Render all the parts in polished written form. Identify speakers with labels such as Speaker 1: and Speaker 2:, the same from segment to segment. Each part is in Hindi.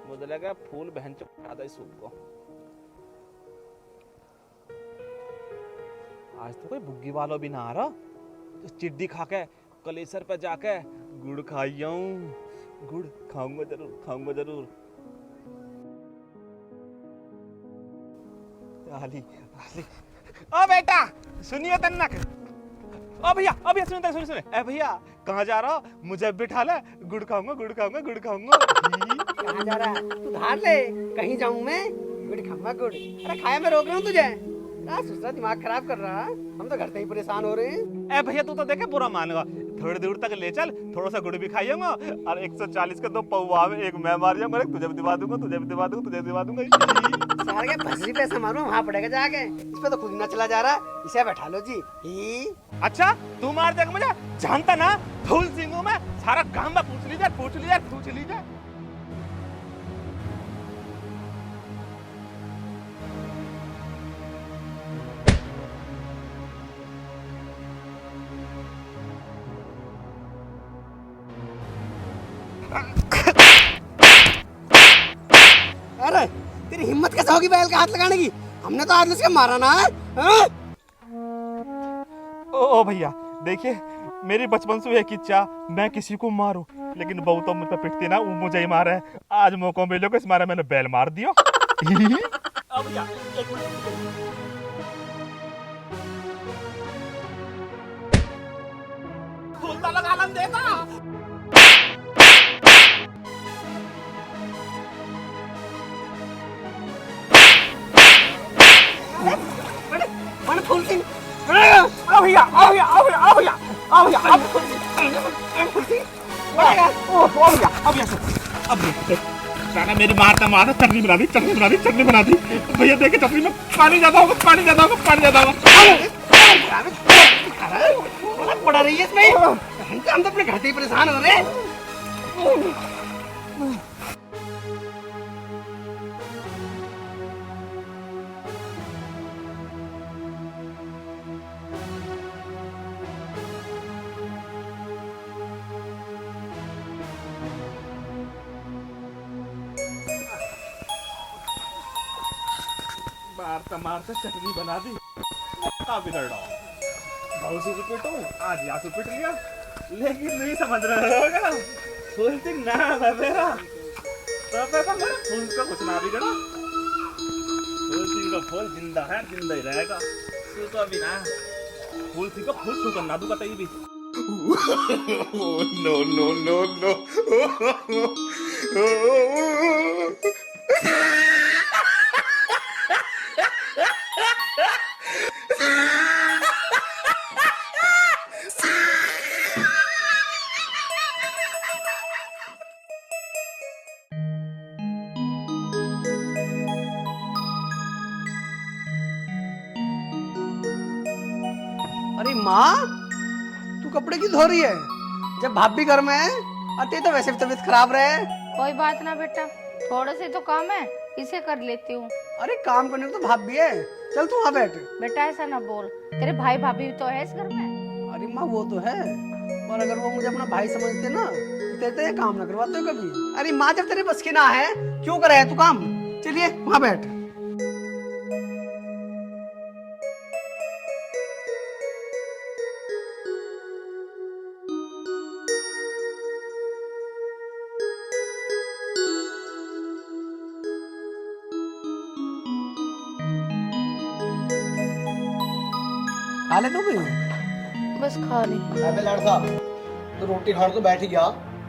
Speaker 1: मुझे लगा फूल बहन चढ़ा ही सूप को। आज तो कोई बुग्गी वालों भी ना आ रहा, तो चिड्डी खा के कलेसर पे जाके गुड़ खाऊं। गुड़ खाऊंगा जरूर, खाऊंगा जरूर। आली, आली। ओ बेटा सुनिए तन्नक। ओ भैया सुनिए सुनिए। ए भैया कहाँ जा रहा हो? मुझे बिठा ले, गुड़ खाऊंगा गुड़ खाऊंगा गुड़ खाऊंगा।
Speaker 2: कहाँ जा रहा है तू? धार ले, कहीं जाऊं मैं? गुड़ खाऊंगा गुड़। अरे खाया मैं रोक रहा हूँ तुझे? दूसरा दिमाग खराब कर रहा है, हम तो घर से ही परेशान हो रहे हैं।
Speaker 1: ए भैया तू तो देखे बुरा मानेगा, थोड़ी दूर तक ले चल, थोड़ा सा गुड़ भी खाइएगा और 140 के 2 पौवा में एक मैं मार जाऊंगा, तुझे भी दिवा दूंगा, तुझे भी दिवा दूंगा, तुझे दिवा दूंगा।
Speaker 2: सारे के फसली पैसा मारूं वहाँ पड़ेगा जाके। इस पे तो खुद ना चला जा रहा, इसे बैठा लो जी। ही
Speaker 1: अच्छा तू मार देगा मुझे? जानता ना फूल सिंगों में सारा गांव में पूछ लीजिए।
Speaker 2: अरे तेरी हिम्मत कैसे होगी बैल का हाथ लगाने की? हमने तो आज उसके मारा ना है।
Speaker 1: ओ भैया देखिए, मेरी बचपन से एक इच्छा, मैं किसी को मारूं, लेकिन बहू तो मुझ पे पिटती ना, वो मुझे ही मारे है। आज मौका मिले को इस मारे मैंने बैल मार दिया। भैया एक मिनट, फूल तो लगा लन देता।
Speaker 2: फूल सिंह
Speaker 1: आओ भैया मेरी मारता चटनी बना दी भैया। देखे चटनी में पानी ज्यादा होगा।
Speaker 2: पड़ा रही है इसमें। हम तो अपने घर से ही परेशान हो रहे हैं।
Speaker 1: मारता चटनी बना दी। अब इधर डाल बहुत सी पिटो, आज यहाँ से पिट लिया, लेकिन नहीं समझ रहे होगा फूल सिंह नाम है मेरा, तो मेरा फूल का कुछ ना बिगड़ा। फूल सिंह का फूल जिंदा है, जिंदा ही रहेगा। तू तो अभी ना फूल सिंह का फूल छू करना दूंगा तई भी। नो
Speaker 2: अरे माँ, तू कपड़े क्यों धो रही है जब भाभी घर में है? अते तो वैसे भी तबीयत खराब रहे।
Speaker 3: कोई बात ना बेटा, थोड़े से तो काम है, इसे कर लेती हूँ।
Speaker 2: अरे काम करने को तो भाभी है, चल तू वहाँ बैठ।
Speaker 3: बेटा ऐसा ना बोल, तेरे भाई भाभी तो है इस घर में।
Speaker 2: अरे माँ वो तो है, और अगर वो मुझे अपना भाई समझते ना तो तेरे से काम ना करवाते कभी। अरे माँ जब तेरे बस की ना है क्यों करे तू काम? चलिए वहाँ बैठ। खा ले तू भी?
Speaker 3: बस खा ली।
Speaker 4: अबे लड़का, तू रोटी खाने को बैठ गया,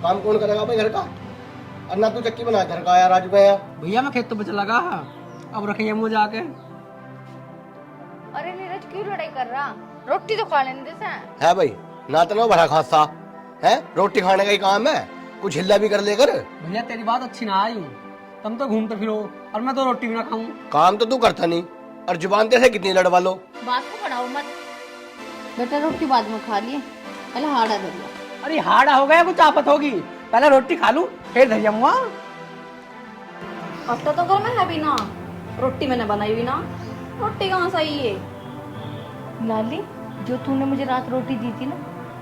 Speaker 4: काम कौन करेगा भाई घर का? अन्ना तू चक्की बना घर का आया राजू भैया।
Speaker 2: भैया मैं खेत तो बच लगा, अब रखेंगे मुझे जाके।
Speaker 3: अरे नीरज क्यों लड़ाई कर रहा? रोटी तो खा लेने से।
Speaker 4: है भाई, ना तो भरा खासा है, रोटी खाने का ही काम है, कुछ हिल्ला भी कर लेकर।
Speaker 2: भैया तेरी बात अच्छी ना आई, तुम तो घूमते फिरो और मैं तो रोटी भी ना खाऊं।
Speaker 4: काम तो तू करता नहीं और जुबान तेरे से कितनी लड़वा लो।
Speaker 3: बात को बढ़ाओ मत। बेटा रोटी बाद में खा लिए, पहले हाड़ा धर लिया।
Speaker 2: अरे हाड़ा हो गया, कुछ आफत होगी, पहले रोटी खा लूं फिर धर जाऊंगा।
Speaker 5: आटा तो घर में है भी ना, रोटी मैंने बनाई भी ना, रोटी कहाँ सही है।
Speaker 3: लाली, जो तूने मुझे रात रोटी दी थी ना,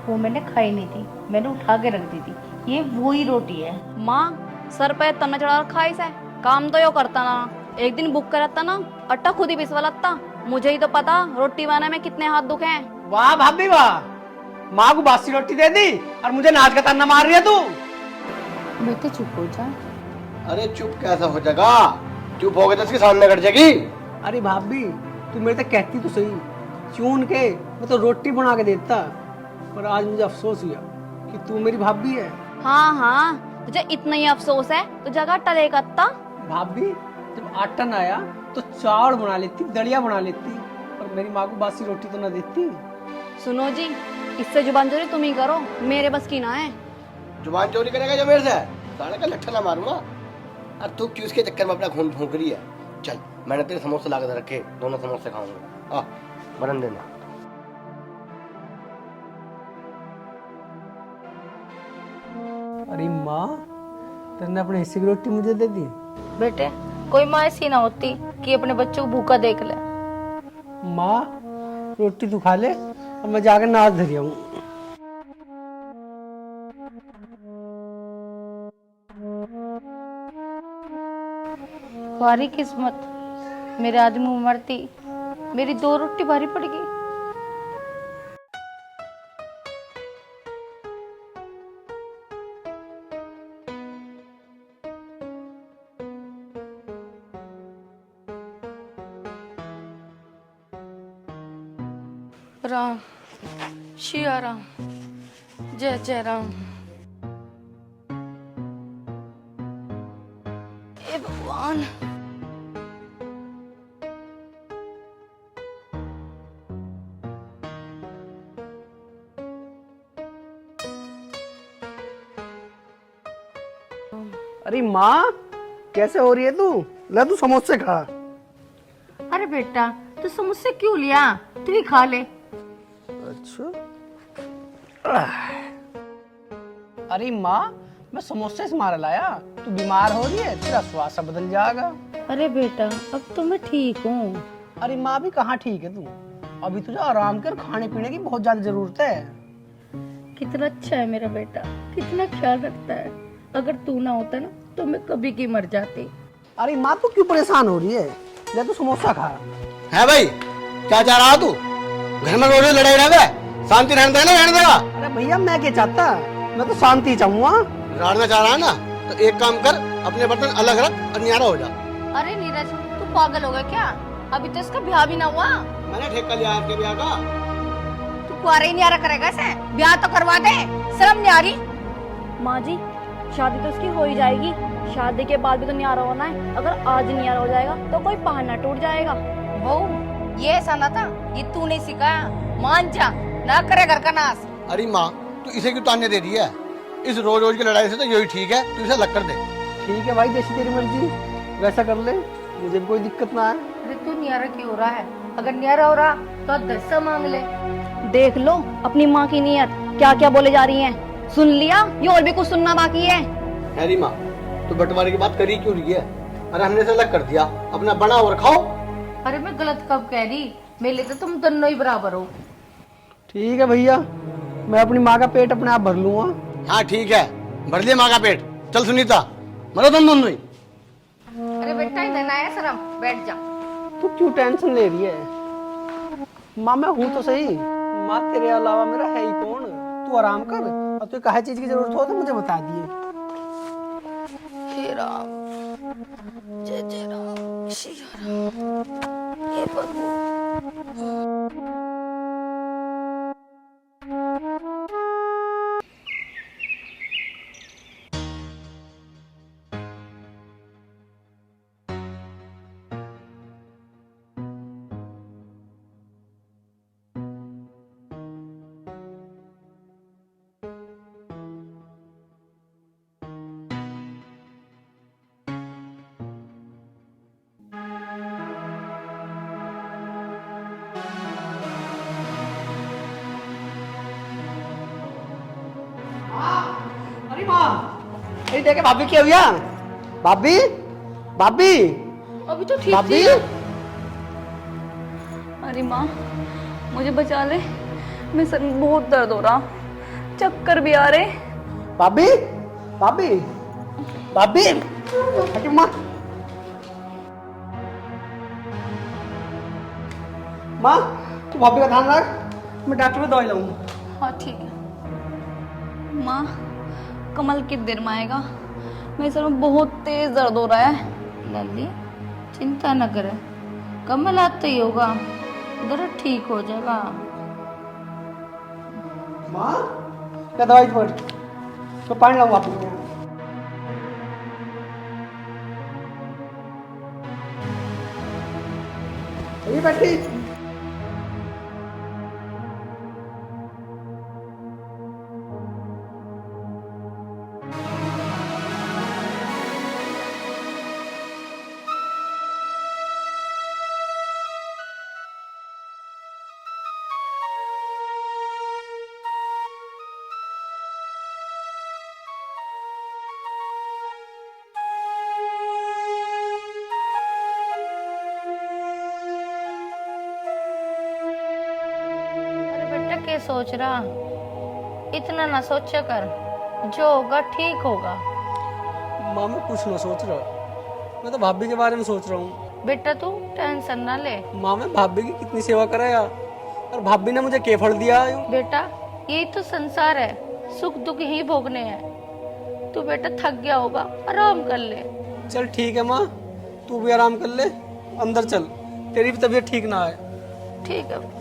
Speaker 3: वो मैंने खाई नहीं थी, मैंने उठा के रख दी थी। ये वही रोटी है।
Speaker 5: माँ सर पे तन्ने चढ़ा खाई से, काम तो यो करता ना, एक दिन बुक करता ना, आटा खुद ही पिसवा लगता। मुझे ही तो पता रोटी बनाने में कितने हाथ दुखे हैं।
Speaker 2: वाह भाभी वाह, माँ को बासी रोटी दे दी और मुझे नाच का ताना मार रही है तू।
Speaker 3: बेटे चुप हो जा।
Speaker 4: अरे चुप कैसा हो जाएगा, चुप हो गए तो इसके सामने कट जाएगी।
Speaker 2: अरे भाभी तू मेरे तक कहती तो सही, चून के मैं तो रोटी बना के देता, पर आज मुझे अफसोस हुआ कि तू मेरी भाभी है।
Speaker 5: हाँ हाँ, तुझे इतना ही अफसोस है तो जगह टले कत्ता।
Speaker 2: भाभी जब आटा न आया तो चावल बना लेती, दलिया बना लेती, पर मेरी माँ को बासी रोटी तो न देती।
Speaker 5: सुनो जी, इससे जुबान चोरी तुम ही करो, मेरे बस की ना है।
Speaker 4: जुबान चोरी करेगा जो मेरे से, साले का लट्ठा ना मारूंगा। और तू क्यों इसके चक्कर में अपना खून फूंक रही है। चल मैंने तेरे समोसे ला के रखे, दोनों समोसे खाऊंगा। आ बनन देना।
Speaker 2: अरे माँ, तेने अपने हिस्से की रोटी मुझे दे दी।
Speaker 3: बेटे कोई माँ ऐसी ना होती कि अपने बच्चों को भूखा देख ले।
Speaker 2: माँ रोटी तू खा ले और मैं जाकर नाच धरी आऊं।
Speaker 3: भारी किस्मत, मेरे आदमी मरती, मेरी 2 रोटी भारी पड़ गई। राम शिया राम, जय जय राम। हे भगवान।
Speaker 2: अरे माँ कैसे हो रही है तू, ले तू समोसे खा।
Speaker 3: अरे बेटा तू समोसे क्यों लिया, तू ही खा ले।
Speaker 2: अच्छा अरे माँ मैं समोसे से मार लाया, तू बीमार हो रही है, तेरा स्वास्थ्य बदल जाएगा।
Speaker 3: अरे बेटा अब तो मैं ठीक हूँ।
Speaker 2: अरे माँ भी कहाँ ठीक है तू, अभी तुझे आराम कर, खाने पीने की बहुत ज्यादा जरूरत है।
Speaker 3: कितना अच्छा है मेरा बेटा, कितना ख्याल रखता है। अगर तू ना होता ना तो मैं कभी की मर जाती।
Speaker 2: अरे माँ तू क्यों परेशान हो रही है, ले तू समोसा खा।
Speaker 4: है भाई, क्या चाह रहा तू? घर में रोज लड़ाई रहे, शांति रहने ना रहने देगा।
Speaker 2: अरे भैया मैं क्या चाहता, मैं तो शांति चाहूंगा।
Speaker 4: लड़ना चाह रहा है ना, तो एक काम कर, अपने बर्तन अलग रख और नियारा हो जा।
Speaker 3: अरे नीरज तू पागल हो गया क्या, अभी तो इसका ब्याह भी ना हुआ।
Speaker 4: मैंने ठेका लिया आपके ब्याह का।
Speaker 3: तू कुआरे ही न्यारा करेगा इसे, ब्याह तो करवा दे, शर्म नहीं आ रही।
Speaker 5: माँ जी शादी तो उसकी हो ही जाएगी, शादी के बाद भी तो न्यारा होना है, अगर आज न्यारा हो जाएगा तो कोई पहाड़ टूट जाएगा।
Speaker 3: बहू ये ऐसा ना था, ये तू नहीं सिखाया, मान जा, ना करे घर का नाश।
Speaker 4: अरे माँ तू इसे क्यों ताने दे रही है, इस रोज रोज की लड़ाई से तो यही ठीक है, तू इसे अलग कर दे।
Speaker 2: ठीक है भाई, जैसी तेरी मर्जी, वैसा कर ले, मुझे भी कोई दिक्कत ना है।
Speaker 3: अरे तू न्यारा क्यों हो रहा है, अगर न्यारा हो रहा तो 10 मांग ले।
Speaker 5: देख लो अपनी माँ की नीयत, क्या क्या बोले जा रही है। सुन लिया, ये और भी कुछ सुनना बाकी है।
Speaker 4: अरे माँ तू बंटवारे की बात करी क्यों रही है, अरे हमने इसे अलग कर दिया, अपना बना और खाओ।
Speaker 3: अरे मैं गलत कब कह रही, मेरे लिए तो तुम दोनों ही बराबर हो।
Speaker 2: ठीक है भैया, मैं अपनी माँ का पेट अपने आप भर लूंगा।
Speaker 4: हाँ ठीक है, भर लिया माँ का पेट। चल सुनीता, मरो तुम दोनों ही।
Speaker 3: अरे बेटा इधर ना है शर्म, बैठ जा।
Speaker 2: तू क्यों टेंशन ले रही है, माँ मैं हूँ तो सही, माँ तेरे अलावा मेरा है ही कौन। तू आराम कर, और तुझे कहा चीज की जरूरत हो तो मुझे बता दिए।
Speaker 3: हे राम, जय जय राम, सिया राम, हे प्रभु।
Speaker 2: माँ ये देखे भाभी क्या हुआ? भाभी भाभी
Speaker 5: अभी तो ठीक
Speaker 2: भाभी
Speaker 5: थी। अरे माँ मुझे बचा ले, मेरे सर में बहुत दर्द हो रहा, चक्कर भी आ रहे।
Speaker 2: भाभी भाभी भाभी अरे माँ माँ तू भाभी का ध्यान रख, मैं डॉक्टर में दवाई लाऊंगा।
Speaker 5: हाँ ठीक है। माँ कमल कितनी देर में आएगा? मेरे सर में बहुत तेज दर्द हो रहा है।
Speaker 3: लाली चिंता न करे, कमल आते ही होगा, दर्द ठीक हो जाएगा।
Speaker 2: माँ क्या दवाई पड़ तो पानी लाऊंगा आपके लिए। ये बैठी
Speaker 3: अरे बेटा क्या सोच रहा, इतना ना सोचा कर, जो होगा ठीक होगा।
Speaker 2: माँ मैं कुछ ना सोच रहा, मैं तो भाभी के बारे में सोच रहा हूँ।
Speaker 3: बेटा तू टेंशन ना ले।
Speaker 2: माँ मैं भाभी की कितनी सेवा कराया और भाभी ने मुझे क्या फल दिया।
Speaker 3: बेटा यही तो संसार है, सुख दुख ही भोगने हैं। तू बेटा थक गया होगा, आराम कर ले।
Speaker 2: चल ठीक है माँ, तू भी आराम कर ले, अंदर चल, तेरी भी तबीयत ठीक ना है।
Speaker 3: ठीक है बेटा।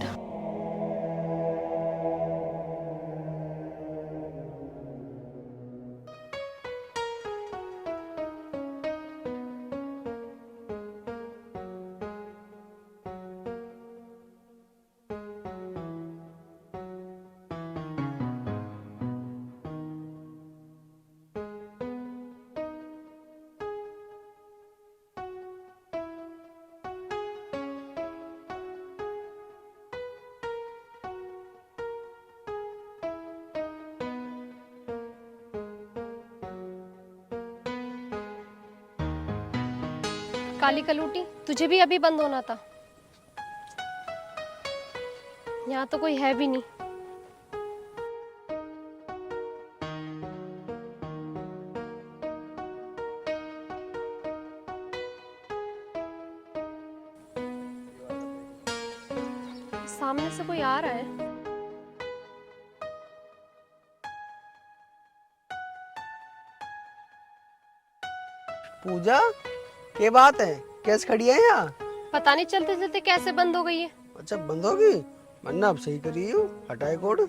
Speaker 6: काली कलूटी तुझे भी अभी बंद होना था। यहाँ तो कोई है भी नहीं। सामने से कोई आ रहा है।
Speaker 2: पूजा क्या बात है, कैसे खड़ी है यहाँ?
Speaker 6: पता नहीं चलते चलते कैसे बंद हो गई है।
Speaker 2: अच्छा बंद होगी, वरना अब सही करी हूँ, हटाए कोड।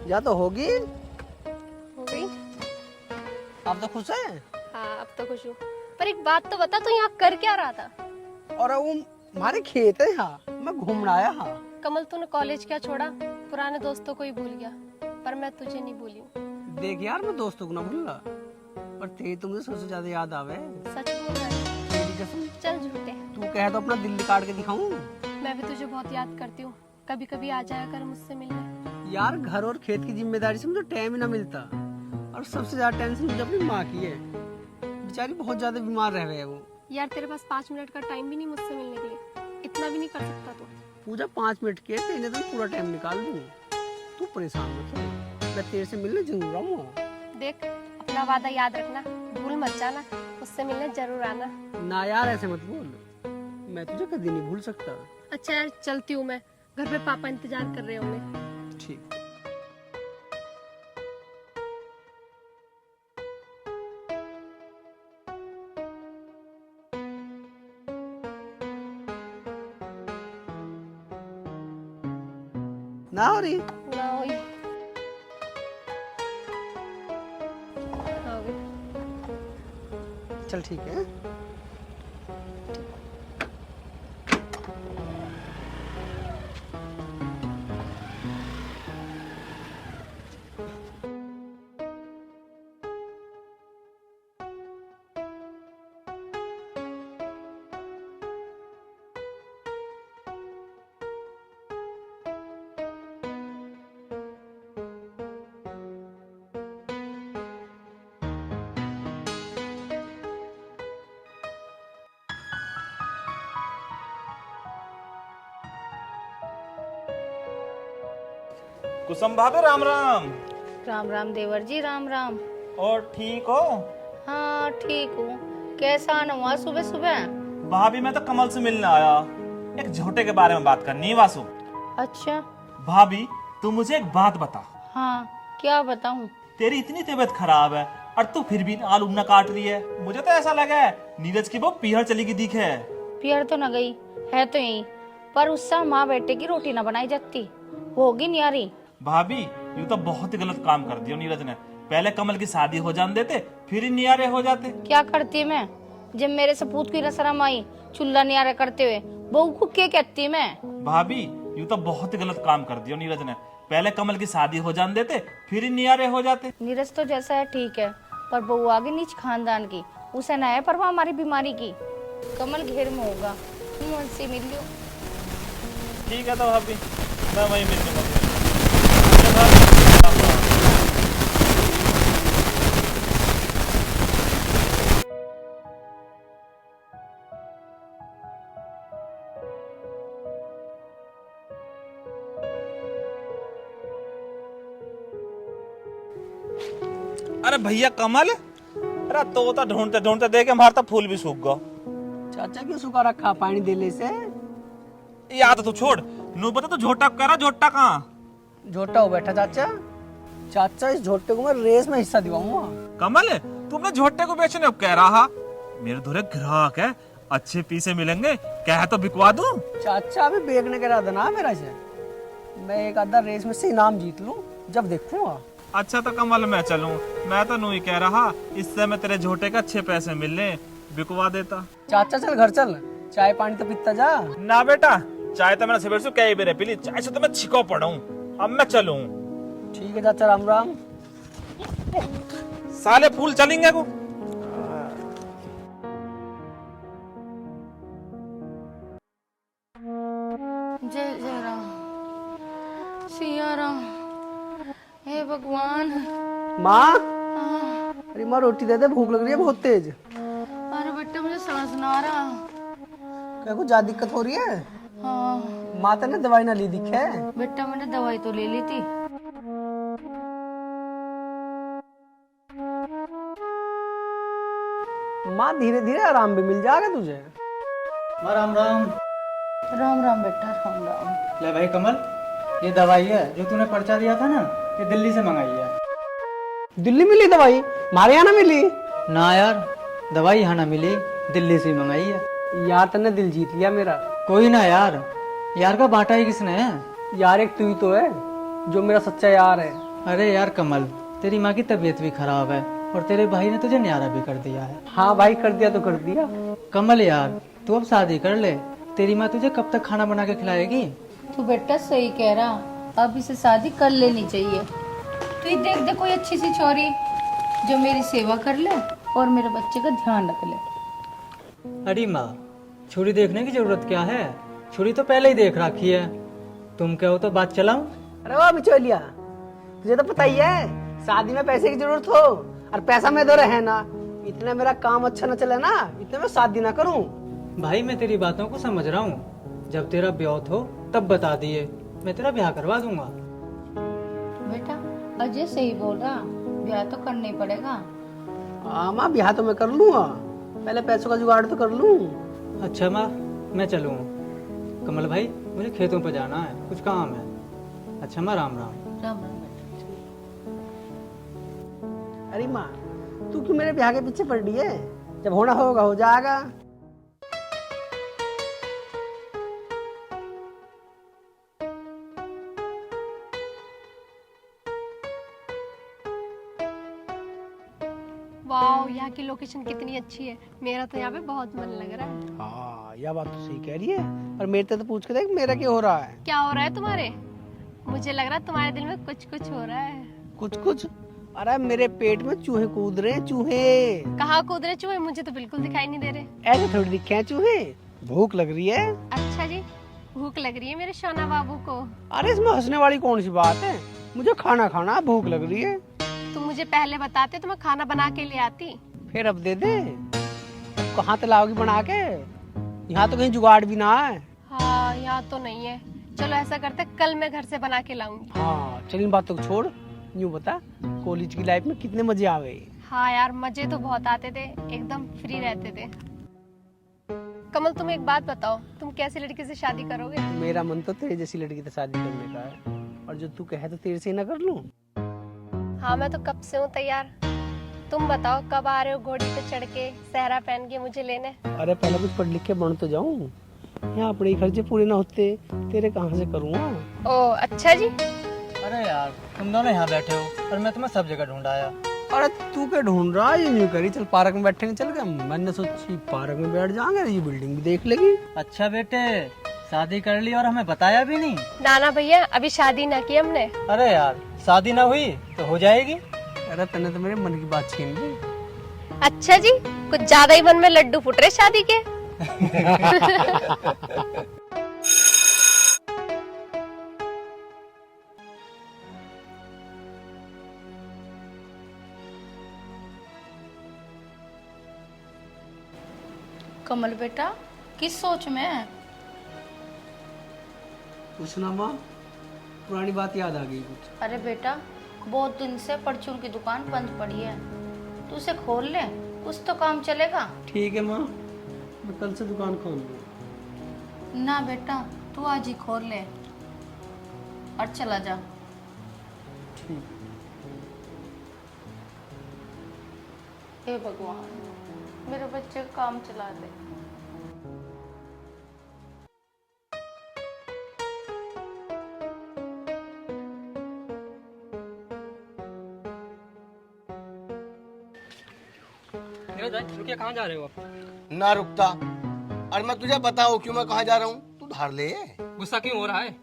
Speaker 2: या तो होगी।
Speaker 6: हो गई।
Speaker 2: आप तो खुश हैं?
Speaker 6: हाँ अब तो खुश हूँ, पर एक बात तो बता, तू यहाँ कर क्या रहा था?
Speaker 2: और वो हमारे खेत है यहाँ, मैं घूमने आया। हाँ
Speaker 6: कमल तूने कॉलेज क्या छोड़ा, पुराने दोस्तों को ही भूल गया, पर मैं तुझे नहीं भूली हूँ।
Speaker 2: देख यार, मैं दोस्तों को ना भूलना, पर तेरी तो मुझे सबसे ज्यादा याद आवे।
Speaker 6: सच बोल रहा है?
Speaker 2: तेरी कसम।
Speaker 6: चल झूठे।
Speaker 2: तू कहे तो अपना दिल निकाल के दिखाऊं।
Speaker 6: मैं भी तुझे बहुत याद करती हूँ, कभी कभी आ जाया कर मुझसे मिलने।
Speaker 2: यार घर और खेत की जिम्मेदारी से मुझे टाइम ही ना मिलता, और सबसे ज्यादा टेंशन मुझे अपनी माँ की है। बेचारी बहुत ज्यादा बीमार रह रहे हैं वो।
Speaker 6: यार तेरे पास 5 मिनट का टाइम भी नहीं मुझसे मिलने के लिए, इतना भी नहीं कर सकता तू?
Speaker 2: पूजा 5 मिनट के तेने तो पूरा टाइम निकाल दूँ, तू परेशान मत हो, मैं तेरे से मिलने जरूर आऊंगा।
Speaker 6: देख अपना वादा याद रखना, भूल मत जाना, मुझसे मिलने जरूर आना।
Speaker 2: ना यार ऐसे मत बोल, मैं तुझे कभी नहीं भूल सकता।
Speaker 6: अच्छा यार चलती हूँ मैं, घर पे पापा इंतजार कर रहे होंगे।
Speaker 2: ठीक। ना हो रही?
Speaker 6: ना हुई। हाँ हुई।
Speaker 2: चल ठीक है।
Speaker 1: कुसुम भाभी राम राम।
Speaker 3: राम राम देवर जी, राम राम।
Speaker 1: और ठीक हो?
Speaker 3: हाँ ठीक हूँ। कैसा आना हुआ सुबह सुबह?
Speaker 1: भाभी मैं तो कमल से मिलने आया, एक झोटे के बारे में बात करनी है वासु।
Speaker 3: अच्छा।
Speaker 1: भाभी तू मुझे एक बात बता।
Speaker 3: हाँ क्या बताऊँ?
Speaker 1: तेरी इतनी तबीयत खराब है और तू फिर भी आलू न काट रही है। मुझे तो ऐसा लगा है नीरज की वो पीहर चली की दिख है।
Speaker 3: पियर तो न गई है तो यही, पर उससे माँ बेटे की रोटी न बनाई जाती, होगी न्यारी।
Speaker 1: भाभी ये तो बहुत ही गलत काम कर दिया नीरज ने। पहले कमल की शादी हो जाने देते, फिर ही नियारे हो जाते।
Speaker 3: क्या करती मैं? जब मेरे सपूत की शर्म आई चूल्हा नियारे करते हुए, बहू को क्या कहती मैं?
Speaker 1: भाभी ये तो बहुत ही गलत काम कर दिया नीरज ने। पहले कमल की शादी हो जाने देते, फिर ही नियारे हो जाते।
Speaker 3: नीरज तो जैसा है ठीक है, पर बहू आगे नीच खानदान की, उसे न है परवाह हमारी बीमारी की। कमल घेर में होगा, तुम उनसे मिल लो।
Speaker 1: ठीक है तो भाभी मैं वहीं मिल लूंगा। अच्छा भाभी, राम राम। अरे भैया कमल, अरे तो ढूंढते ढूंढते देखे हमारा तो फूल भी सूख गया।
Speaker 2: चाचा क्यों सुखा रखा पानी देले से?
Speaker 1: याद तो छोड़, नू बता तो झोटा करा, झोटा कहाँ?
Speaker 2: झोटा हो बैठा चाचा। चाचा इस झोटे को मैं रेस में हिस्सा दिलाऊंगा।
Speaker 1: कमल तुमने झोटे को बेचने को कह रहा? मेरे धुरे ग्राहक है, अच्छे पीसे मिलेंगे, कह तो बिकवा दूं।
Speaker 2: चाचा अभी बेचने का इरादा ना मेरा से, मैं एक आधा रेस में से इनाम जीत लूं जब देखूंगा।
Speaker 1: अच्छा तो कमल मैं चलूं, मैं तो नू ही कह रहा इससे मैं तेरे झोटे का अच्छे पैसे मिलने, बिकवा देता।
Speaker 2: चाचा चल घर चल, चाय पानी तो पीता जा।
Speaker 1: ना बेटा, चाय तो मैंने सुबह से कई बेरे पी ली, चाय से तो मैं छिको पड़ा हूं। अब मैं चलूं।
Speaker 2: ठीक है चाचा, राम राम।
Speaker 1: साले फूल चलेंगे को।
Speaker 3: जय जय राम, सिया राम, हे भगवान।
Speaker 2: माँ,
Speaker 3: हाँ,
Speaker 2: अरे माँ रोटी दे दे, भूख लग रही है बहुत तेज।
Speaker 3: अरे बेटा मुझे समझ ना आ रहा।
Speaker 2: क्या कुछ ज्यादा दिक्कत हो रही है?
Speaker 3: हाँ
Speaker 2: माँ तेने दवाई ना ली दिखे?
Speaker 3: बेटा मैंने दवाई तो ले ली थी।
Speaker 2: माँ धीरे धीरे आराम भी मिल जाएगा तुझे।
Speaker 7: राम राम।
Speaker 3: राम राम बेटा, राम राम।
Speaker 7: ले भाई कमल, ये दवाई है जो तूने पर्चा दिया था ना, ये दिल्ली से मंगाई है।
Speaker 2: दिल्ली मिली दवाई, हमारे यहाँ ना मिली?
Speaker 7: ना यार, दवाई यहाँ ना मिली, दिल्ली से ही मंगाई है।
Speaker 2: यार तने दिल जीत लिया मेरा।
Speaker 7: कोई ना यार, यार का बांटा ही किसने है?
Speaker 2: यार एक तू ही तो है जो मेरा सच्चा यार है।
Speaker 7: अरे यार कमल, तेरी माँ की तबीयत भी खराब है और तेरे भाई ने तुझे न्यारा भी कर दिया है।
Speaker 2: हाँ भाई, कर दिया तो कर दिया।
Speaker 7: कमल यार, तू अब शादी कर ले, तेरी माँ तुझे कब तक खाना बना के खिलाएगी?
Speaker 3: तू बेटा सही कह रहा, अब इसे शादी कर लेनी चाहिए। तू ही देख दे कोई अच्छी सी छोरी जो मेरी सेवा कर ले और मेरे बच्चे का ध्यान रख ले।
Speaker 7: अरे माँ, छुरी देखने की जरूरत क्या है? छुरी तो पहले ही देख रखी है। तुम कहो तो बात चलाऊं?
Speaker 2: अरे वाह बिचौलिया, तुझे तो पता ही है शादी में पैसे की जरूरत हो और पैसा मैं दे रहे ना, इतना मेरा काम अच्छा न चले ना, इतने में शादी ना करूं।
Speaker 7: भाई मैं तेरी बातों को समझ रहा हूँ, जब तेरा ब्याह हो तब बता दिए, मैं तेरा ब्याह करवा दूंगा।
Speaker 3: बेटा अजय सही बोल रहा, ब्याह तो करना ही पड़ेगा।
Speaker 2: हाँ माँ, ब्याह तो मैं कर लूंगा, पहले पैसों का जुगाड़ तो कर लूं।
Speaker 7: अच्छा माँ, मैं चलूँ? कमल भाई, मुझे खेतों पर जाना है, कुछ काम है। अच्छा माँ, राम राम।
Speaker 3: राम राम बेटा।
Speaker 2: अरे माँ, तू क्यों मेरे ब्याह के पीछे पड़ रही है? जब होना होगा हो जाएगा।
Speaker 6: वाह, यहाँ की लोकेशन कितनी अच्छी है। मेरा तो यहाँ पे बहुत मन लग रहा है।
Speaker 2: हाँ यह बात तो सही कह रही है, पर मेरे से तो पूछ के देख मेरा क्या हो रहा है।
Speaker 6: क्या हो रहा है तुम्हारे? मुझे लग रहा है तुम्हारे दिल में कुछ कुछ हो रहा है।
Speaker 2: कुछ कुछ? अरे मेरे पेट में चूहे कूद रहे हैं, चूहे।
Speaker 6: कहाँ कूद रहे चूहे? मुझे तो बिल्कुल दिखाई नहीं दे रहे।
Speaker 2: ऐसे थोड़ी दिखे हैं चूहे, भूख लग रही है।
Speaker 6: अच्छा जी, भूख लग रही है मेरे सोना बाबू को?
Speaker 2: अरे इसमें हंसने वाली कौन सी बात है, मुझे खाना खाना, भूख लग रही है।
Speaker 6: तुम मुझे पहले बताते तो मैं खाना बना के ले आती।
Speaker 2: फिर अब दे दे, कहाँ तो लाओगी बना के? यहाँ तो कहीं जुगाड़ भी ना है।
Speaker 6: हाँ, यहाँ तो नहीं है, चलो ऐसा करते, कल मैं घर से बना के लाऊंगी।
Speaker 2: हाँ चल, इन बातों को छोड़, यूँ बता कॉलेज की लाइफ में कितने मजे आ गए।
Speaker 6: हाँ यार, मजे तो बहुत आते थे, एकदम फ्री रहते थे। कमल तुम एक बात बताओ, तुम कैसी लड़की से शादी करोगे?
Speaker 2: मेरा मन तो तेरे जैसी लड़की से शादी करने का है, और जो तू कहे तो तेरे से ही ना कर लूं।
Speaker 6: हाँ मैं तो कब से हूँ तैयार। तुम बताओ कब आ रहे हो घोड़ी पे चढ़ के, सहरा पहन के मुझे लेने?
Speaker 2: अरे पहले कुछ पढ़ लिख के बन तो जाऊं, यहाँ अपने ही खर्चे पूरे ना होते तेरे कहाँ से करूँगा।
Speaker 6: ओ अच्छा जी।
Speaker 7: अरे यार तुम दोनों यहाँ बैठे हो और मैं तुम्हें सब जगह ढूंढ आया।
Speaker 2: अरे तू क्या ढूंढ रहा है? ये यूँ करी, चल पार्क में बैठेंगे, चल गए। मैंने सोची पार्क में बैठ जाएंगे, ये बिल्डिंग भी देख लेगी।
Speaker 7: अच्छा बेटे, शादी कर ली और हमें बताया भी नहीं?
Speaker 6: नाना भैया अभी शादी ना की हमने।
Speaker 7: अरे यार शादी ना हुई तो हो जाएगी।
Speaker 2: अरे तूने तो मेरे मन की बात छीन ली।
Speaker 6: अच्छा जी, कुछ ज्यादा ही मन में लड्डू फूट रहे शादी के।
Speaker 3: कमल बेटा किस सोच में है?
Speaker 2: कुछ ना माँ, पुरानी बात याद आ गई कुछ।
Speaker 3: अरे बेटा, बहुत दिन से परचून की दुकान बंद पड़ी है, तू उसे खोल ले, कुछ तो काम चलेगा।
Speaker 2: ठीक है माँ, मैं कल से दुकान खोल लूँ।
Speaker 3: ना बेटा, तू आज ही खोल ले और चला जा। हे भगवान, मेरे बच्चे का काम चला दे।
Speaker 7: नीरज भाई रुकिए, कहाँ जा रहे हो आप?
Speaker 4: ना रुकता। और मैं तुझे बताऊं क्यों मैं कहाँ जा रहा हूँ? तू धार ले।
Speaker 7: गुस्सा क्यों हो रहा है?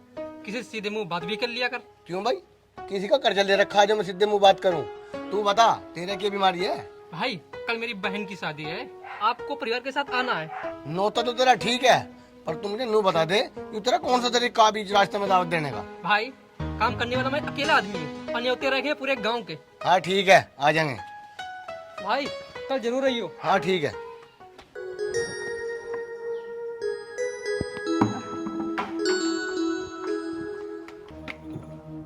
Speaker 7: किसी सीधे मुंह बात भी कर लिया कर।
Speaker 4: क्यों भाई, किसी का कर्जा ले रखा है जो मैं सीधे मुंह बात करूं? तू बता, तेरे क्या बीमारी है?
Speaker 8: भाई कल मेरी बहन की शादी है, आपको परिवार के साथ आना है।
Speaker 4: नौता तो तेरा ठीक है, पर तू मुझे नू बता दे कि तेरा कौन सा तरीका बीच रास्ते में दावत देने का?
Speaker 8: भाई काम करने वाला मैं अकेला आदमी हूँ, अन्योते रह गए पूरे गांव के।
Speaker 4: हाँ ठीक है, आ जाएंगे।
Speaker 8: भाई कल जरूर रहियो।
Speaker 4: हाँ ठीक है।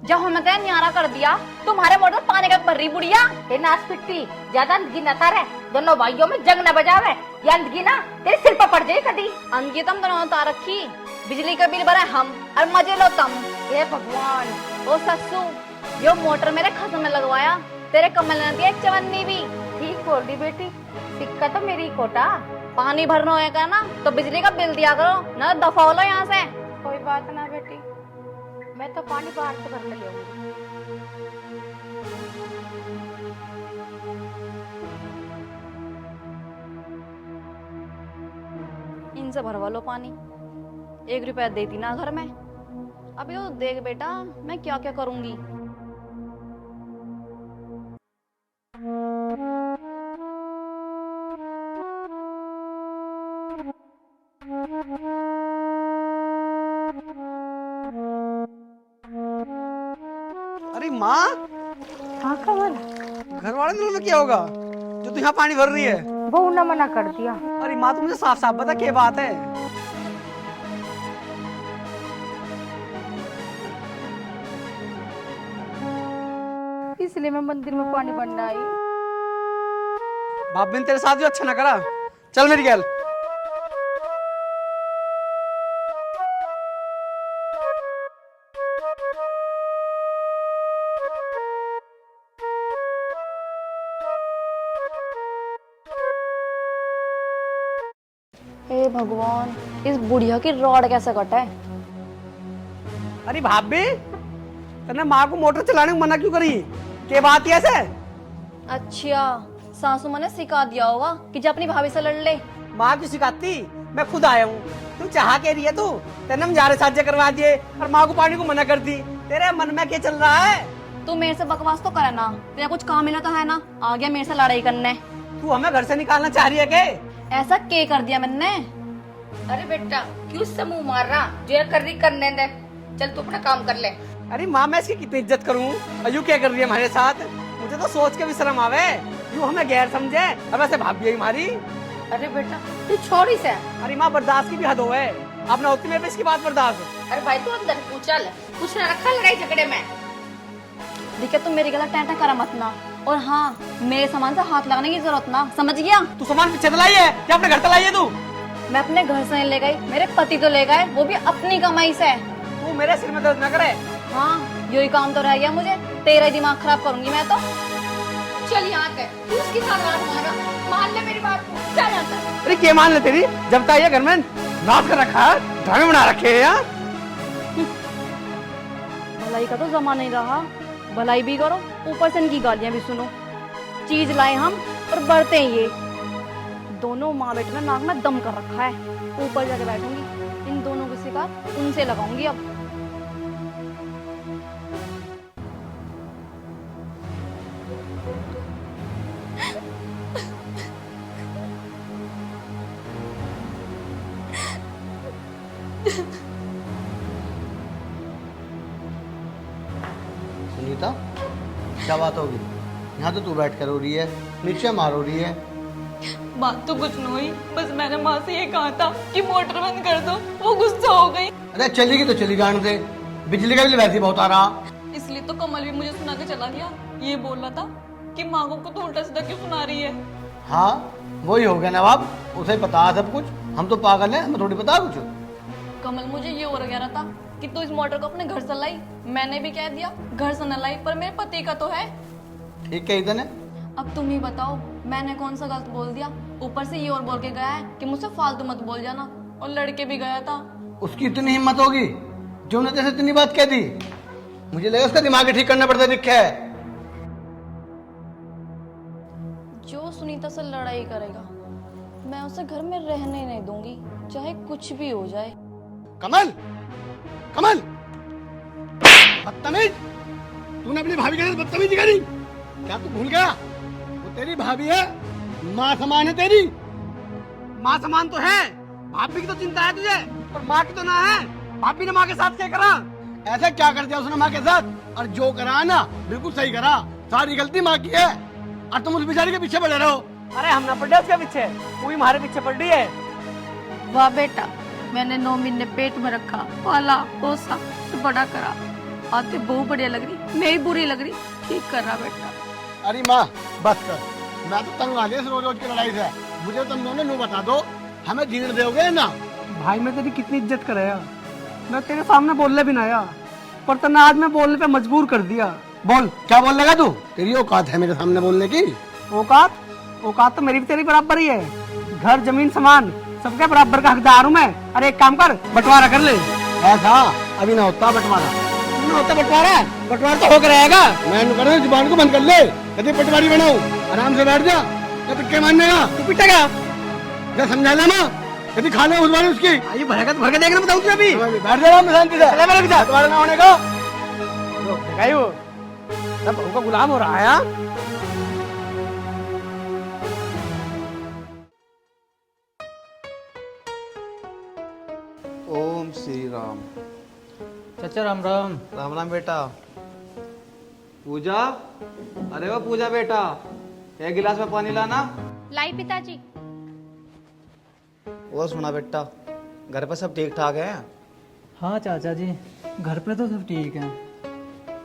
Speaker 5: जब हमें क्या न्यारा कर दिया, तुम्हारे मोटर पानी का भर रही बुढ़िया।
Speaker 3: ये नाच पिट्टी ज्यादा अंदगी न तारे, दोनों भाइयों में जंग न बजावे। ये अंदगी ना तेरे सिर पर पड़ जाए कदी।
Speaker 5: अंगी तुम दोनों उतार रखी, बिजली का बिल भरा हम और मजे लो तुम।
Speaker 3: हे भगवान,
Speaker 5: ओ सस्सू, जो मोटर मेरे खत्म में लगवाया, तेरे कमल ने दिया चवन्नी भी।
Speaker 3: ठीक बोल दी बेटी, सिक्का तो मेरी कोटा।
Speaker 5: पानी भरना होगा ना तो बिजली का बिल दिया करो, ना दफा हो लो यहाँ से।
Speaker 3: कोई बात ना बेटी, मैं तो पानी बाहर से भर ले आऊंगी।
Speaker 5: इनसे भरवा लो पानी, 1 रुपया देती ना घर में। अभी तो देख बेटा मैं क्या क्या करूंगी।
Speaker 2: अरे माँ,
Speaker 3: हाँ कमल,
Speaker 2: घर वाले दिनों में क्या होगा जो तू यहाँ पानी भर रही है?
Speaker 3: वो न मना कर दिया।
Speaker 2: अरे माँ, तू मुझे साफ साफ बता क्या बात है?
Speaker 3: इसलिए मैं मंदिर में पानी भरना आई।
Speaker 2: बाप बिन तेरे साथ जो अच्छा ना करा, चल मेरी गैल।
Speaker 5: हे भगवान, इस बुढ़िया की रॉड कैसे कटे?
Speaker 2: अरे भाभी, तने माँ को मोटर चलाने को मना क्यों करी? क्या बात है ऐसे?
Speaker 5: अच्छा, सासू माँ ने सिखा दिया होगा कि जब अपनी भाभी से लड़ ले।
Speaker 2: माँ क्यों सिखाती? मैं खुद आया हूँ। तू चाह के रही है, तू तेने मुझे साझे करवा दिए और माँ को पानी को मना कर दी। तेरे मन में क्या चल रहा है?
Speaker 5: तू मेरे से बकवास तो करे ना, तेरा कुछ काम मिला तो है ना, आ गया मेरे से लड़ाई करने।
Speaker 2: तू हमें घर से निकालना चाह रही है के?
Speaker 5: ऐसा क्या कर दिया मैंने?
Speaker 3: अरे बेटा, क्यों उससे मुंह मार रहा? जो ये कर रही करने दे, चल तू अपना काम कर ले।
Speaker 2: अरे माँ, मैं इसकी कितनी इज्जत करूँ, अयू क्या कर रही है हमारे साथ? मुझे तो सोच के भी शर्म आवे, यूँ हमें गैर समझे। अब ऐसे भाभी है हमारी।
Speaker 3: अरे बेटा, तू छोड़ इसे।
Speaker 2: अरे माँ, बर्दाश्त की भी हद हो है। अपना होती मेरे पे इसकी बात बर्दाश्त।
Speaker 3: अरे भाई तू अंदर पूछा ले, कुछ ना रखा लड़ाई झगड़े में।
Speaker 5: देखिए तुम मेरी गला टैटा करा मत ना, और हाँ मेरे सामान से हाथ लगाने की जरूरत ना, समझ गया?
Speaker 2: तू सामान पीछे तो लाई है या अपने घर तो लाई है तू?
Speaker 5: मैं अपने घर से नहीं ले गई, मेरे पति तो ले गए, वो भी अपनी कमाई से।
Speaker 2: तू मेरे सिर में दर्द न करे।
Speaker 5: हाँ यही काम तो रह गया मुझे, तेरा दिमाग खराब करूंगी मैं तो।
Speaker 3: चल यहाँ पे तू उसके साथ हाथ मारा, मान ले मेरी बात को, चल यहाँ से।
Speaker 2: अरे क्या मान ले तेरी, जब तक ये घर में नाच कर रखा है, ड्रामे बना रखे हैं यार।
Speaker 5: भलाई का तो जमा नहीं रहा, भलाई भी करो ऊपर से इनकी गालियां भी सुनो। चीज लाए हम और बढ़ते हैं ये दोनों, माँ बेटे ने नाक में दम कर रखा है। ऊपर जाके बैठूंगी, इन दोनों की शिकार उनसे लगाऊंगी अब।
Speaker 4: सुनीता, क्या बात होगी? यहाँ तो तू बैठ कर रो रही है, नीचे मार हो रही है।
Speaker 9: बात तो कुछ नहीं हुई, बस मैंने माँ से ये कहा था कि मोटर बंद कर दो, वो गुस्सा हो गई।
Speaker 4: अरे चलेगी तो चली जाने दे, बिजली का बिल वैसे ही बहुत आ रहा।
Speaker 9: इसलिए तो कमल भी मुझे सुना के चला गया, ये बोल रहा था कि माँ को तो उल्टा सीधा क्यों सुना रही है।
Speaker 4: हाँ वही हो गया नवाब, उसे पता है सब कुछ, हम तो पागल हैं, हमें थोड़ी पता कुछ।
Speaker 9: कमल मुझे ये और कह रहा था कि तू इस मोटर को अपने घर से लाई, मैंने भी कह दिया घर से न लाई, पर मेरे पति का तो है।
Speaker 4: ठीक है इधर है।
Speaker 5: अब तुम ही बताओ मैंने कौन सा गलत बोल दिया? ऊपर से ये और बोल के गया है कि मुझसे फालतू मत बोल जाना, और लड़के भी गया था।
Speaker 4: उसकी इतनी हिम्मत होगी जो ने जैसे इतनी बात कह दी? मुझे लगा उसका दिमाग ही ठीक करना पड़ता दिखा है।
Speaker 5: जो सुनीता से लड़ाई करेगा मैं उसे घर में रहने नहीं दूंगी, चाहे कुछ भी हो जाए।
Speaker 4: कमल, कमल, बदतमीज, तूने अपनी भाभी के साथ बदतमीजी करी? क्या तू भूल गया? वो तेरी भाभी है, माँ समान है तेरी।
Speaker 2: माँ समान तो है, भाभी की तो चिंता है तुझे, और माँ की तो ना है। भाभी ने माँ के साथ क्या करा?
Speaker 4: ऐसा क्या कर दिया उसने माँ के साथ? और जो करा ना बिल्कुल सही करा, सारी गलती माँ की है, और तुम उस बेचारी के पीछे पड़े रहो।
Speaker 2: अरे हम ना पड़े उसके पीछे, वो भी हमारे पीछे पड़ रही है।
Speaker 3: वाह बेटा, मैंने 9 महीने पेट में रखा, पाला पोसा, तो बड़ा करा, आते बहुत बढ़िया लग रही, मैं ही बुरी लग रही, ठीक कर रहा बेटा।
Speaker 4: अरे माँ बस कर, मैं तो तंग आ गया इस रोज रोज की लड़ाई से। मुझे तुम दोनों नो बता दो, हमें जीने दोगे ना?
Speaker 2: भाई मैं तेरी कितनी इज्जत कराया, मैं तेरे सामने बोलने भी ना आया, पर तने आज मैं बोलने पे मजबूर कर दिया।
Speaker 4: बोल, क्या बोल लगा तू? तेरी औकात है मेरे सामने बोलने की?
Speaker 2: औकात? औकात तो मेरी भी तेरी बराबर ही है, घर जमीन सामान सबके बराबर का हकदार हूँ मैं। अरे एक काम कर, बंटवारा कर ले।
Speaker 4: ऐसा अभी ना होता बंटवारा,
Speaker 2: ना होता बंटवारा, बंटवारा तो होकर रहेगा।
Speaker 4: मैं कर जुबान को बंद कर ले, यदि पटवारी बनाऊं आराम से बैठ जा, क्या पिटके मारने का?
Speaker 2: तू पिटेगा?
Speaker 4: क्या समझा लेना? यदि खाना उस बार उसकी
Speaker 2: आइए भरेगा तो भर के देखना बताऊँ तुझे अभी।
Speaker 4: बैठ जा आराम से शांति से।
Speaker 2: चले मेरे साथ।
Speaker 4: पटवारा ना होने का
Speaker 2: वो सब उनका गुलाम हो रहा है। हाँ?
Speaker 10: ओम श्री राम।
Speaker 7: चाचा राम राम।
Speaker 10: राम राम बेटा। पूजा, अरे वो पूजा बेटा, एक गिलास में पानी लाना।
Speaker 6: लाई पिताजी।
Speaker 10: और सुना बेटा, घर पर सब ठीक ठाक है?
Speaker 7: हाँ चाचा जी, घर पे तो सब ठीक है।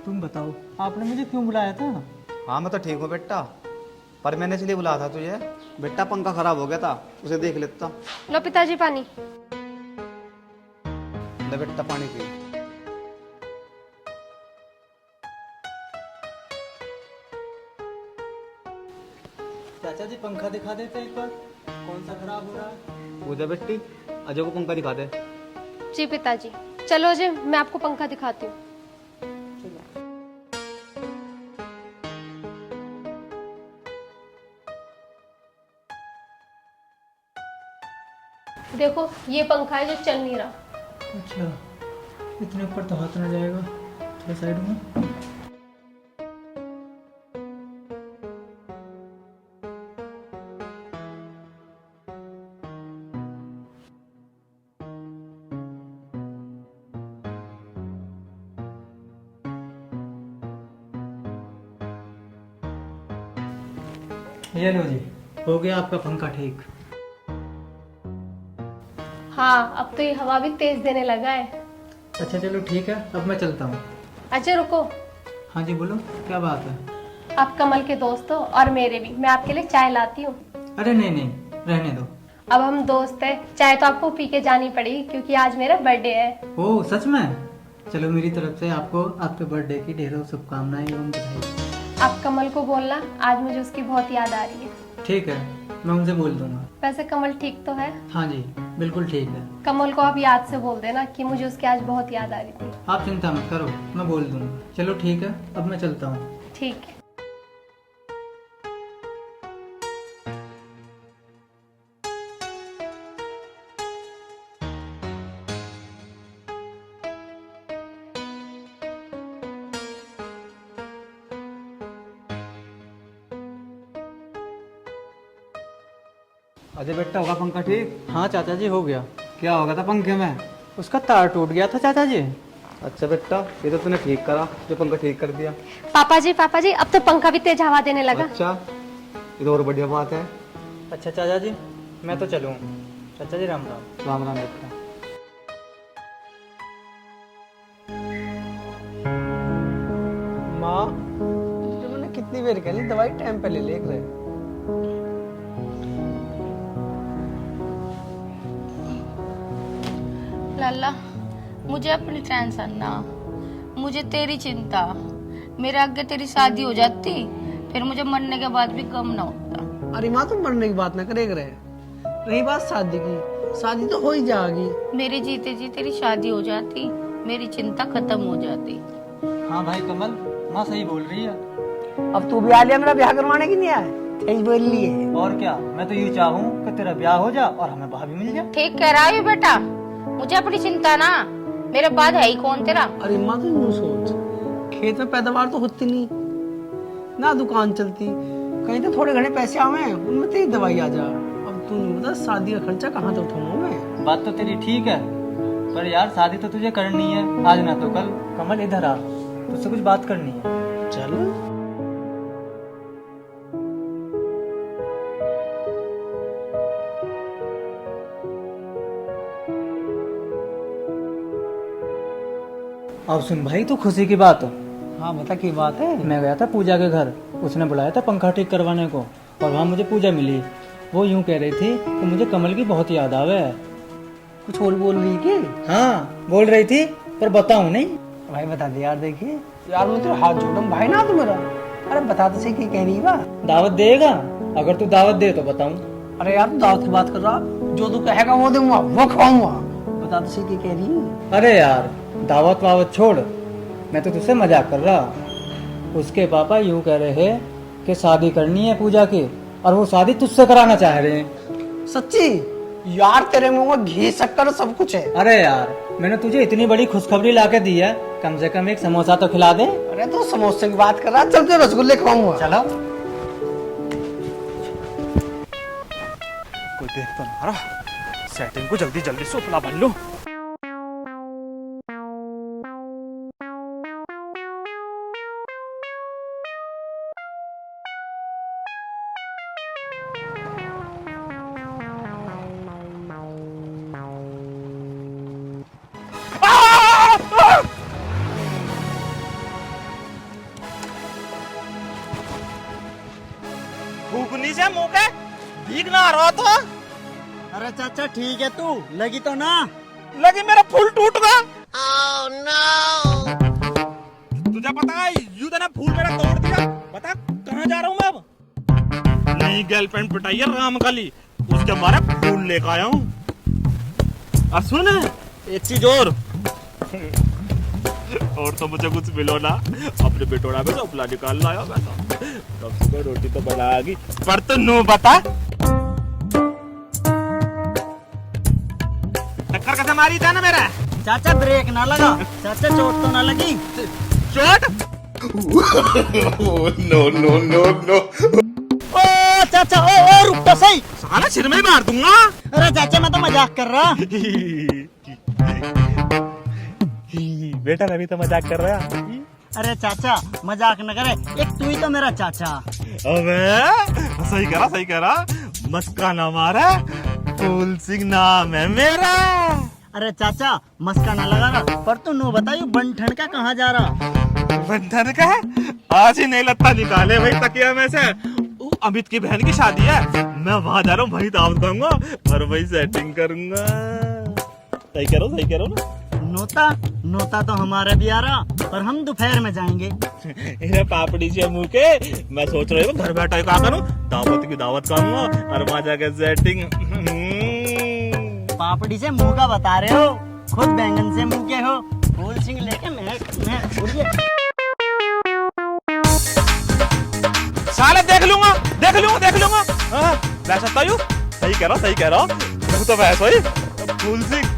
Speaker 7: तुम बताओ, आपने मुझे क्यों बुलाया था?
Speaker 10: हाँ मैं तो ठीक हूँ बेटा, पर मैंने इसलिए बुलाया था तुझे, बेटा पंखा खराब हो गया था, उसे देख लेता।
Speaker 6: लो पिताजी पानी।
Speaker 10: ले बेटा पानी पी।
Speaker 7: चाचा जी पंखा दिखा देते एक बार, कौन सा खराब हो रहा है?
Speaker 10: पूजा बेटी, अजय को पंखा दिखा दे।
Speaker 6: जी पिताजी। चलो अजय, मैं आपको पंखा दिखाती हूँ। देखो ये पंखा है जो चल नहीं रहा।
Speaker 7: अच्छा, इतने ऊपर तो हाथ न जाएगा, थोड़ा साइड में। ये लो जी, हो गया आपका पंखा ठीक।
Speaker 6: हाँ, अब तो ये हवा भी तेज देने लगा है।
Speaker 7: अच्छा चलो ठीक है, अब मैं चलता हूँ।
Speaker 6: अच्छा रुको,
Speaker 7: हाँ जी बोलो, क्या बात है?
Speaker 6: आप कमल के दोस्त हो और मेरे भी, मैं आपके लिए चाय लाती हूँ।
Speaker 7: अरे नहीं नहीं, रहने दो।
Speaker 6: अब हम दोस्त हैं, चाय तो आपको पी के जानी पड़ेगी क्योंकि आज मेरा बर्थडे है।
Speaker 7: ओह सच में? चलो मेरी तरफ से आपको आपके बर्थडे की ढेरों शुभकामनाएं एवं बधाई।
Speaker 6: आप कमल को बोलना, आज मुझे उसकी बहुत याद आ रही है।
Speaker 7: ठीक है, मैं उनसे बोल दूंगा।
Speaker 6: वैसे कमल ठीक तो है?
Speaker 7: हाँ जी बिल्कुल ठीक है।
Speaker 6: कमल को आप याद से बोल देना कि मुझे उसकी आज बहुत याद आ रही थी।
Speaker 7: आप चिंता मत करो, मैं बोल दूंगा। चलो ठीक है, अब मैं चलता हूँ।
Speaker 6: ठीक है।
Speaker 10: अजय बेटा, होगा पंखा ठीक?
Speaker 7: हाँ चाचा जी हो गया।
Speaker 10: क्या हो गया था पंखे में?
Speaker 7: उसका तार टूट गया था चाचा जी।
Speaker 10: अच्छा बेटा, ये तो तूने ठीक करा जो पंखा ठीक कर दिया।
Speaker 6: पापा जी, अब तो पंखा भी तेज हवा देने लगा।
Speaker 10: अच्छा, ये तो और बढ़िया बात है।
Speaker 7: अच्छा चाचा जी, मैं तो चलूँ। चाचा जी राम राम।
Speaker 10: राम राम बेटा।
Speaker 2: माँ, मैंने कितनी देर कह ली, दवाई टाइम पे ले लेकर रहे।
Speaker 3: लाला, मुझे अपनी टेंशन ना, मुझे तेरी चिंता। मेरे आगे तेरी शादी हो जाती, फिर मुझे मरने के बाद भी गम ना होता।
Speaker 2: अरे माँ, तुम मरने की बात ना करे रहे। रही बात शादी की, शादी तो हो ही जाएगी।
Speaker 3: मेरे जीते जी तेरी शादी हो जाती, मेरी चिंता खत्म हो जाती।
Speaker 7: हाँ भाई कमल, माँ सही बोल रही है।
Speaker 2: अब तू भी आ लिया मेरा ब्याह करवाने की नहीं आया, सही बोल रही है।
Speaker 7: और क्या, मैं तो यूँ चाहूँ कि तेरा ब्याह हो जा और हमें भाभी मिल जाए।
Speaker 3: ठीक कह रहा है बेटा, मुझे अपनी चिंता ना, मेरे बाद है ही कौन तेरा।
Speaker 2: अरे माँ, तू यूं सोच, खेत में पैदावार तो होती नहीं ना, दुकान चलती, कहीं तो थोड़े घने पैसे आवे, उनमें तेरी दवाई आ जा। अब तू नहीं बता शादी का खर्चा कहाँ से उठाऊंगा मैं।
Speaker 7: बात तो तेरी ठीक है, पर यार शादी तो तुझे करनी है, आज ना तो कल। कमल इधर आ, तुझसे कुछ बात करनी है।
Speaker 2: चल।
Speaker 7: अब सुन भाई, तू खुशी की बात।
Speaker 2: हाँ बता, की बात है।
Speaker 7: मैं गया था पूजा के घर, उसने बुलाया था पंखा ठीक करवाने को, और वहाँ मुझे पूजा मिली। वो यूं कह रही थी कि मुझे कमल की बहुत याद आवे है।
Speaker 2: कुछ और बोल रही की?
Speaker 7: हाँ बोल रही थी, पर बताऊं नहीं।
Speaker 2: भाई बता दे यार। देखिए यार, मैं तेरा हाथ जोड़ूं भाई, ना तू मेरा। अरे बता तो सही, की कह रही बा?
Speaker 7: दावत देगा? अगर तू दावत दे तो बताऊं।
Speaker 2: अरे यार, तू दावत की बात कर रहा, जो तू कहेगा वो दूंगा, वो खवाऊंगा। बता तो सही, की कह रही?
Speaker 7: अरे यार दावत वावत छोड़, मैं तो तुझसे मजाक कर रहा। उसके पापा यूं कह रहे हैं कि शादी करनी है पूजा की, और वो शादी तुझसे कराना चाह रहे हैं।
Speaker 2: सच्ची? यार तेरे मुंह में घी शक्कर सब कुछ है।
Speaker 7: अरे यार, मैंने तुझे इतनी बड़ी खुशखबरी ला के दी है, कम से कम एक समोसा तो खिला दे।
Speaker 2: अरे तू समोसे की बात कर रहा, चल तुझे रसगुल्ले खवाऊंगा।
Speaker 7: चलो।
Speaker 1: कोई देख तो ना रहा, सेटिंग को जल्दी जल्दी से उपला बन लो। भूखनी से मुंह के भीग ना रहा था।
Speaker 2: अरे चाचा ठीक है, तू लगी तो ना?
Speaker 1: लगी, मेरा फूल टूट गया। Oh, no! तुझे पता है, यूं ने फूल मेरा तोड़ दिया। बता कहाँ जा रहा हूँ मैं अब? नई गर्लफ्रेंड पिटाई है रामकली, उसके मारे फूल लेकर आया हूँ। और सुन एक चीज और तो मुझे कुछ मिलो ना, अपने बेटोड़ा में उपला निकाल लाया मैं तो। कब सुबह रोटी तो बनाएगी, पर तो नो बता टक्कर कैसे मारी था ना मेरा?
Speaker 2: चाचा ब्रेक ना लगा, चाचा चोट तो ना लगी?
Speaker 1: चोट? No no no no.
Speaker 2: ओ चाचा, ओ रुक तो सही,
Speaker 1: साला सिर में ही मार दूंगा।
Speaker 2: अरे चाचा, मैं तो मजाक कर रहा।
Speaker 1: बेटा मैं भी तो मजाक कर रहा।
Speaker 2: अरे चाचा मजाक न करे, एक तू ही तो मेरा चाचा।
Speaker 1: अबे सही करा, मस्का ना मारा, फूल सिंह नाम है मेरा।
Speaker 2: अरे चाचा मस्का ना लगा रहा, पर तू नो बताइयो बंठन का कहाँ जा रहा?
Speaker 1: बंधन का आज ही नहीं लगता निकाले भाई तकिया में से। अमित की बहन की शादी है, मैं वहां जा रहा हूँ, वही दावत दूंगा और वही सेटिंग करूंगा। सही कह रहा हूँ ना?
Speaker 2: नोता नोता तो हमारा भी आ रहा, पर हम दोपहर में जाएंगे।
Speaker 1: इन्हें पापड़ी से मुंह के मैं सोच रही हूँ घर बैठा क्या करूँ, दावत की दावत करूंगा और वहां जाके सेटिंग।
Speaker 2: पापड़ी से मुंह का बता रहे हो, खुद बैंगन से मुंह के हो। फूल सिंह लेके मैं उड़िए।
Speaker 1: साले देख लूंगा। हाँ, वैसा तो यू सही कह रहा तू तो वैसा ही फूल सिंह।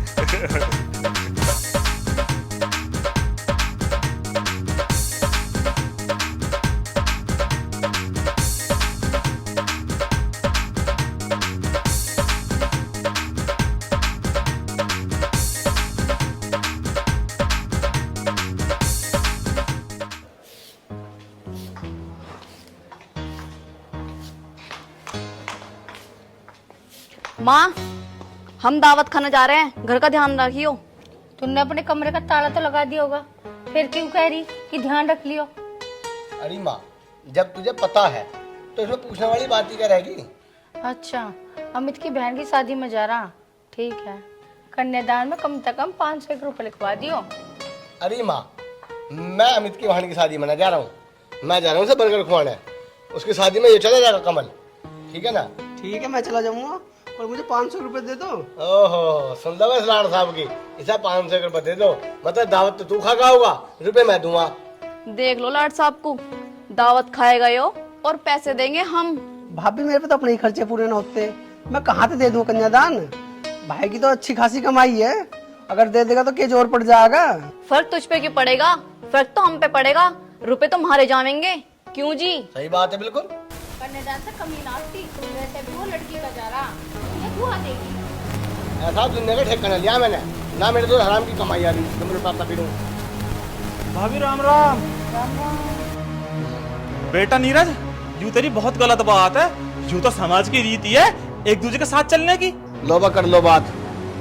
Speaker 5: माँ, हम दावत खाने जा रहे हैं, घर का ध्यान रखियो।
Speaker 3: तुमने अपने कमरे का ताला तो लगा दिया होगा, फिर क्यों कह रही कि ध्यान रख लियो?
Speaker 4: अरे माँ, जब तुझे पता है तो इसमें पूछने वाली बात ही क्या रहेगी?
Speaker 3: अच्छा, अमित की बहन की शादी में जा रहा, ठीक है। कन्यादान में कम से कम 500 रुपए लिखवा दियो।
Speaker 4: अरे माँ, मैं अमित की बहन की शादी में ना जा रहा हूँ, मैं जा रहा हूँ उसे बर्गर खुआने। उसकी शादी में ये चला जाएगा कमल, ठीक है ना?
Speaker 2: ठीक है, मैं चला जाऊंगा, और मुझे 500 रुपए दे दो।
Speaker 4: ओहो, सुन लो इस लाड़ साहब की, इसे 500 रुपए दे दो, मतलब दावत तो तू खा का होगा, रुपए मैं दूंगा।
Speaker 5: देख लो लाड साहब को, दावत खाएगा यो और पैसे देंगे हम।
Speaker 2: भाभी मेरे पे तो अपने ही खर्चे पूरे ना होते, मैं कहाँ से दे दूं कन्यादान? भाई की तो अच्छी खासी कमाई है, अगर दे देगा तो क्या जोर पड़ जाएगा?
Speaker 5: फर्क तुझ पे क्यों पड़ेगा, फर्क तो हम पे पड़ेगा, रुपए तो हमारे जाएंगे। क्यों जी?
Speaker 4: सही बात है, बिल्कुल।
Speaker 3: कन्यादान से कमी ना थी, वैसे भी वो लड़की का जा रहा, ये बुआ देगी।
Speaker 4: ऐसा दुनिया का ठेका न लिया मैंने ना, मेरे तो हराम की कमाई आ रही, तुम मेरे पास फिरूं।
Speaker 1: भाभी राम राम। बेटा नीरज, यूं तेरी बहुत गलत बात है, यूं तो समाज की रीति है एक दूसरे के साथ चलने की।
Speaker 4: लो कर लो बात,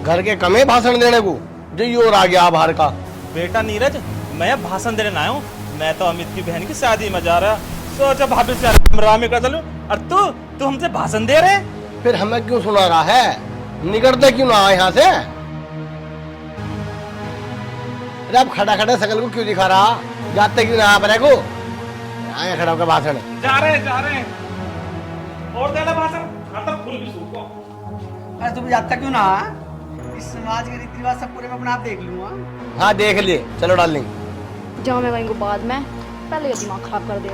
Speaker 4: घर के कमे भाषण देने को जो ये और आ गया बाहर का।
Speaker 1: बेटा नीरज, मैं भाषण देने आया हूँ, मैं तो अमित की बहन की शादी में जा रहा, सोचा भाभी से राम कर चलूं, और तू हमसे भाषण दे रहे?
Speaker 4: फिर हमें क्यों सुना रहा है, निकलते क्यों ना यहाँ से? अरे अब खड़ा खड़ा सकल को क्यों दिखा रहा, जाते क्यों ना आप को आए खड़ा होकर भाषण?
Speaker 1: जा रहे और देना भाषण, खाता फूल भी सूखो।
Speaker 2: अरे तुम जाता क्यों ना? इस समाज के रीति रिवाज सब पूरे में अपना आप देख लूंगा।
Speaker 4: हाँ देख लिए, चलो डार्लिंग।
Speaker 5: जहाँ मैं कहीं को बाद में पहले ये दिमाग खराब कर दे।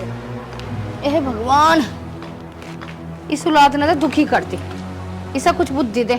Speaker 5: ए भगवान, इस औलाद ने तो दुखी करती, इसे कुछ बुद्धि दे।